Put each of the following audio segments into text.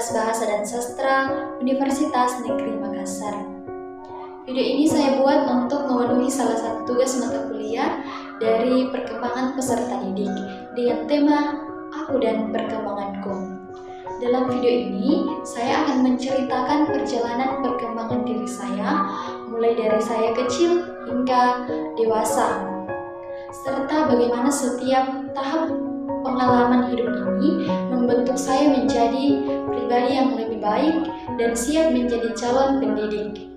Fakultas Bahasa dan Sastra Universitas Negeri Makassar. Video ini saya buat untuk memenuhi salah satu tugas mata kuliah dari perkembangan peserta didik dengan tema Aku dan Perkembanganku. Dalam video ini, saya akan menceritakan perjalanan perkembangan diri saya, mulai dari saya kecil hingga dewasa, serta bagaimana setiap tahap pengalaman hidup ini membentuk saya menjadi pribadi yang lebih baik dan siap menjadi calon pendidik.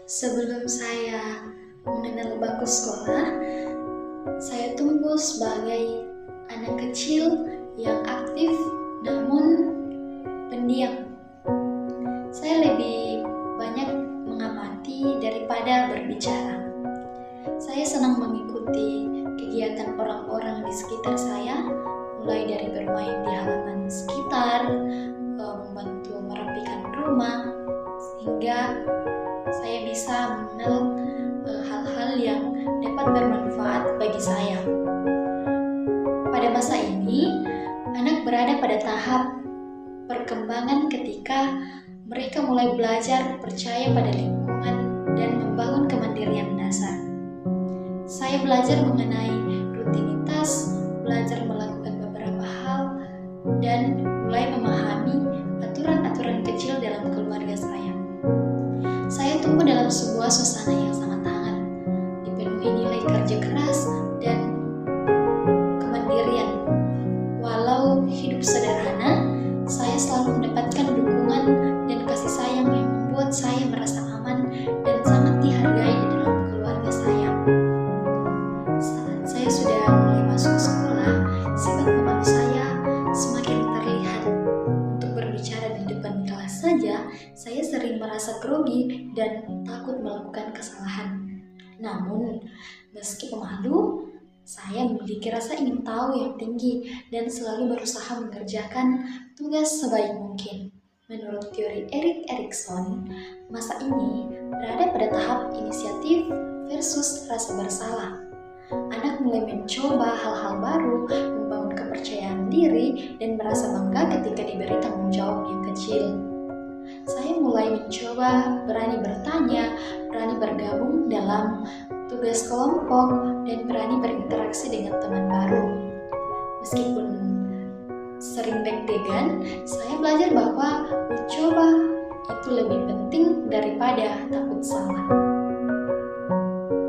Sebelum saya mengenal bangku sekolah, saya tumbuh sebagai anak kecil yang aktif namun pendiam. Saya lebih banyak mengamati daripada berbicara. Saya senang mengikuti kegiatan orang-orang di sekitar saya, mulai dari bermain di halaman sekitar, membantu merapikan rumah, sehingga saya bisa mengenal hal-hal yang dapat bermanfaat bagi saya. Pada masa ini, anak berada pada tahap perkembangan ketika mereka mulai belajar percaya pada lingkungan dan membangun kemandirian dasar. Saya belajar mengenai rutinitas, belajar melakukan beberapa hal, dan mulai memahami aturan-aturan kecil dalam keluarga saya. Saya tumbuh dalam sebuah suasana yang sangat hangat, dipenuhi nilai kerja keras dan kemandirian. Walau hidup sederhana, saya selalu mendapatkan dukungan dan kasih sayang yang membuat saya merasa aman dan sangat dihargai di dalam keluarga saya. Saat saya sudah mulai masuk sekolah, sifat pemalu saya semakin terlihat. Untuk berbicara di depan kelas saja, saya sering merasa grogi dan takut melakukan kesalahan. Namun, meski pemalu, saya memiliki rasa ingin tahu yang tinggi dan selalu berusaha mengerjakan tugas sebaik mungkin. Menurut teori Erik Erikson, masa ini berada pada tahap inisiatif versus rasa bersalah. Anak mulai mencoba hal-hal baru, membangun kepercayaan diri, dan merasa bangga ketika diberi tanggung jawab yang kecil. Saya mulai mencoba berani bertanya, berani bergabung dalam tugas kelompok, dan berani berinteraksi dengan teman baru. Meskipun sering deg-degan, saya belajar bahwa mencoba itu lebih penting daripada takut salah.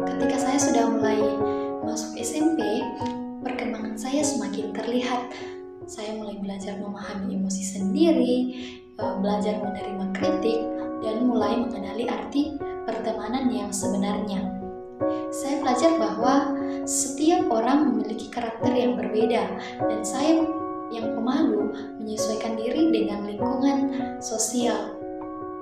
Ketika saya sudah mulai masuk SMP, perkembangan saya semakin terlihat. Saya mulai belajar memahami emosi sendiri, belajar menerima kritik, dan mulai mengenali arti pertemanan yang sebenarnya. Saya belajar bahwa setiap orang memiliki karakter yang berbeda, dan saya yang pemalu menyesuaikan diri dengan lingkungan sosial.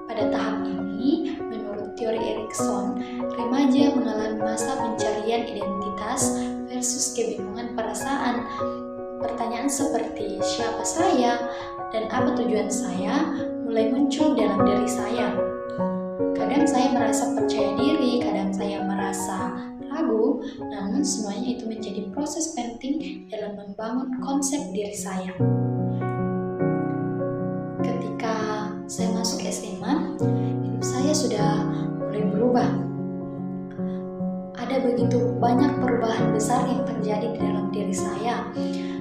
Pada tahap ini, menurut teori Erikson, remaja mengalami masa pencarian identitas versus kebingungan perasaan. Pertanyaan seperti siapa saya dan apa tujuan saya mulai muncul dalam diri saya. Kadang saya merasa percaya diri, kadang saya merasa ragu, namun semuanya itu menjadi proses penting dalam membangun konsep diri saya. Ketika saya masuk SMA, hidup saya sudah mulai berubah. Ada begitu banyak perubahan besar yang terjadi di dalam diri saya.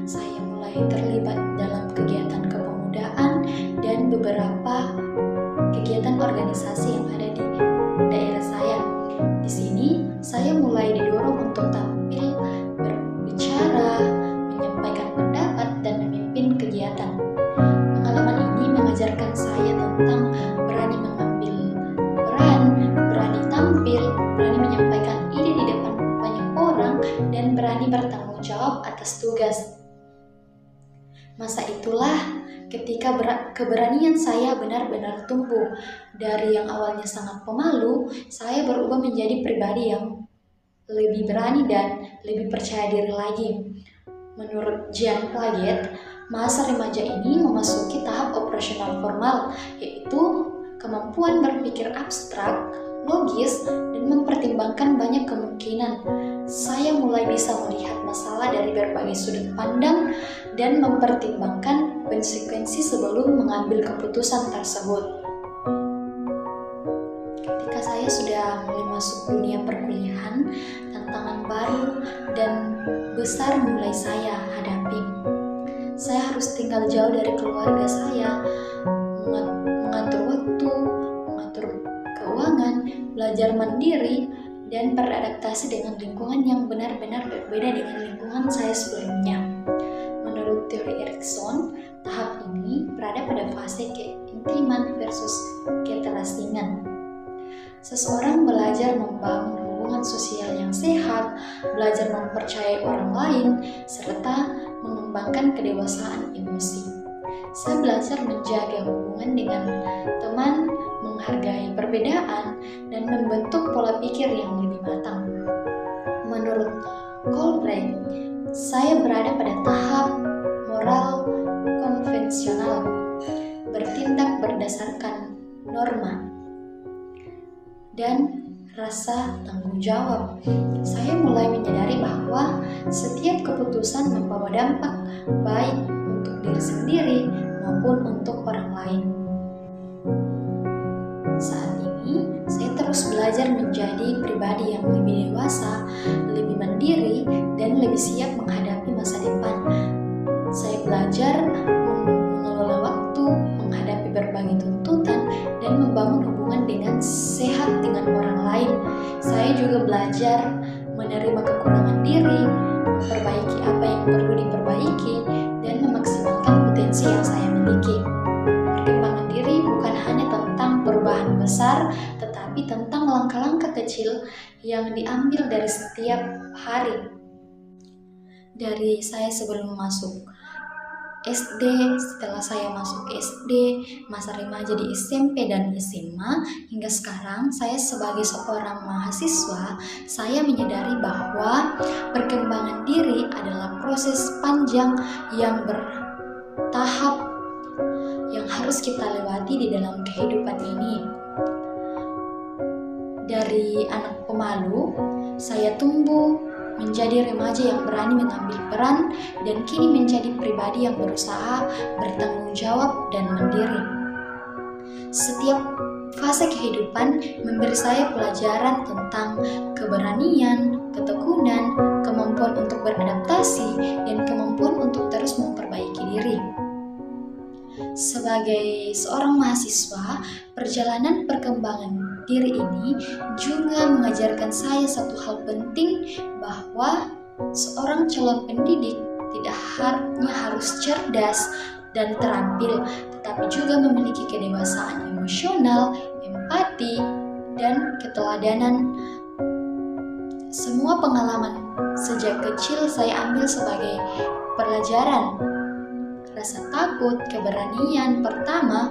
Saya mulai terlibat dalam kegiatan kepemudaan dan beberapa kegiatan organisasi yang ada di daerah saya. Di sini, saya mulai didorong untuk tampil, berbicara, menyampaikan pendapat, dan memimpin kegiatan. Pengalaman ini mengajarkan saya tentang berani mengambil peran, berani tampil, berani menyampaikan ide di depan banyak orang, dan berani bertanggung jawab atas tugas. Masa itulah ketika keberanian saya benar-benar tumbuh. Dari yang awalnya sangat pemalu, saya berubah menjadi pribadi yang lebih berani dan lebih percaya diri lagi. Menurut Jean Piaget, masa remaja ini memasuki tahap operasional formal, yaitu kemampuan berpikir abstrak, logis, dan mempertimbangkan banyak kemungkinan. Saya mulai bisa melihat masalah dari berbagai sudut pandang dan mempertimbangkan konsekuensi sebelum mengambil keputusan tersebut. Ketika saya sudah mulai masuk dunia perkuliahan, tantangan baru dan besar mulai saya hadapi. Saya harus tinggal jauh dari keluarga saya, mengatur waktu, mengatur keuangan, belajar mandiri, dan beradaptasi dengan lingkungan yang benar-benar berbeda dengan lingkungan saya sebelumnya. Menurut teori Erikson, tahap ini berada pada fase keintiman versus keterasingan. Seseorang belajar membangun hubungan sosial yang sehat, belajar mempercayai orang lain, serta mengembangkan kedewasaan emosi. Saya belajar menjaga hubungan dengan teman, menghargai perbedaan, dan membentuk pola pikir yang lebih matang. Menurut Goldberg, saya berada pada tahap moral konvensional, bertindak berdasarkan norma dan rasa tanggung jawab. Saya mulai menyadari bahwa setiap keputusan membawa dampak baik untuk diri sendiri maupun untuk orang lain. Saat ini, saya terus belajar menjadi pribadi yang lebih dewasa, lebih mandiri, dan lebih siap menghadapi masa depan. Saya belajar mengelola waktu, menghadapi berbagai tuntutan, dan membangun hubungan dengan sehat dengan orang lain. Saya juga belajar menerima kekurangan diri, memperbaiki apa yang perlu diperbaiki, dan memaksimalkan potensi yang saya miliki. Perkembangan diri bukan hanya tentang perubahan besar, tetapi tentang langkah-langkah kecil yang diambil dari setiap hari. Dari saya sebelum masuk SD, setelah saya masuk SD, masa remaja di SMP dan SMA, hingga sekarang saya sebagai seorang mahasiswa, saya menyadari bahwa perkembangan diri adalah proses panjang yang bertahap yang harus kita lewati di dalam kehidupan ini. Dari anak pemalu, saya tumbuh menjadi remaja yang berani mengambil peran dan kini menjadi pribadi yang berusaha bertanggung jawab dan mandiri. Setiap fase kehidupan memberi saya pelajaran tentang keberanian, ketekunan, kemampuan untuk beradaptasi, dan kemampuan untuk terus memperbaiki diri. Sebagai seorang mahasiswa, perjalanan perkembangan diri ini juga mengajarkan saya satu hal penting, bahwa seorang calon pendidik tidak hanya harus cerdas dan terampil, tetapi juga memiliki kedewasaan emosional, empati, dan keteladanan. Semua pengalaman sejak kecil saya ambil sebagai pelajaran. Rasa takut, keberanian pertama,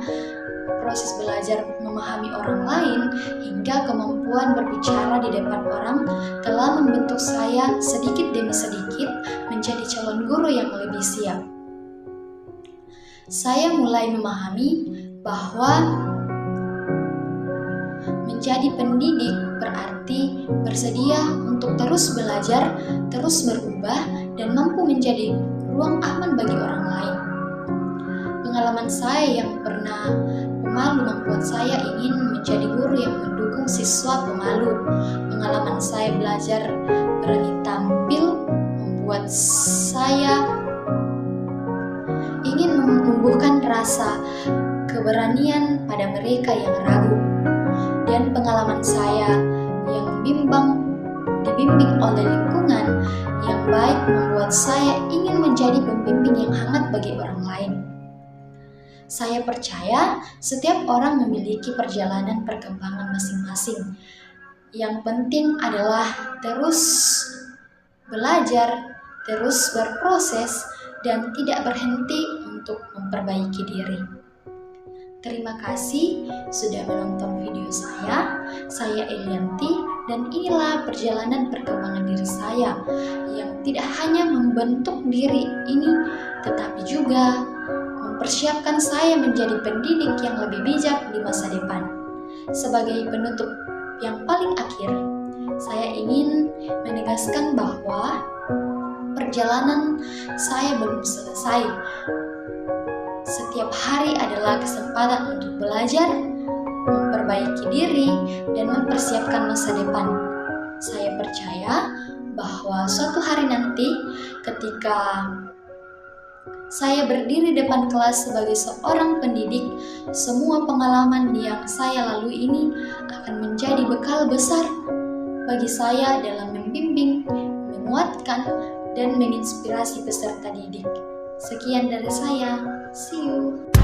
proses belajar memahami orang lain, hingga kemampuan berbicara di depan orang telah membentuk saya sedikit demi sedikit menjadi calon guru yang lebih siap. Saya mulai memahami bahwa menjadi pendidik berarti bersedia untuk terus belajar, terus berubah, dan mampu menjadi ruang aman bagi orang lain. Pengalaman saya yang pernah pemalu membuat saya ingin menjadi guru yang mendukung siswa pemalu. Pengalaman saya belajar berani tampil membuat saya ingin menumbuhkan rasa keberanian pada mereka yang ragu. Dan pengalaman saya yang dibimbing oleh lingkungan yang baik membuat saya ingin menjadi pembimbing yang hangat bagi orang lain. Saya percaya setiap orang memiliki perjalanan perkembangan masing-masing. Yang penting adalah terus belajar, terus berproses, dan tidak berhenti untuk memperbaiki diri. Terima kasih sudah menonton video saya. Saya Elianti, dan inilah perjalanan perkembangan diri saya yang tidak hanya membentuk diri ini, tetapi juga mempersiapkan saya menjadi pendidik yang lebih bijak di masa depan. Sebagai penutup yang paling akhir, saya ingin menegaskan bahwa perjalanan saya belum selesai. setiap hari adalah kesempatan untuk belajar, memperbaiki diri, dan mempersiapkan masa depan. Saya percaya bahwa suatu hari nanti ketika saya berdiri depan kelas sebagai seorang pendidik, semua pengalaman yang saya lalui ini akan menjadi bekal besar bagi saya dalam membimbing, menguatkan, dan menginspirasi peserta didik. Sekian dari saya. See you.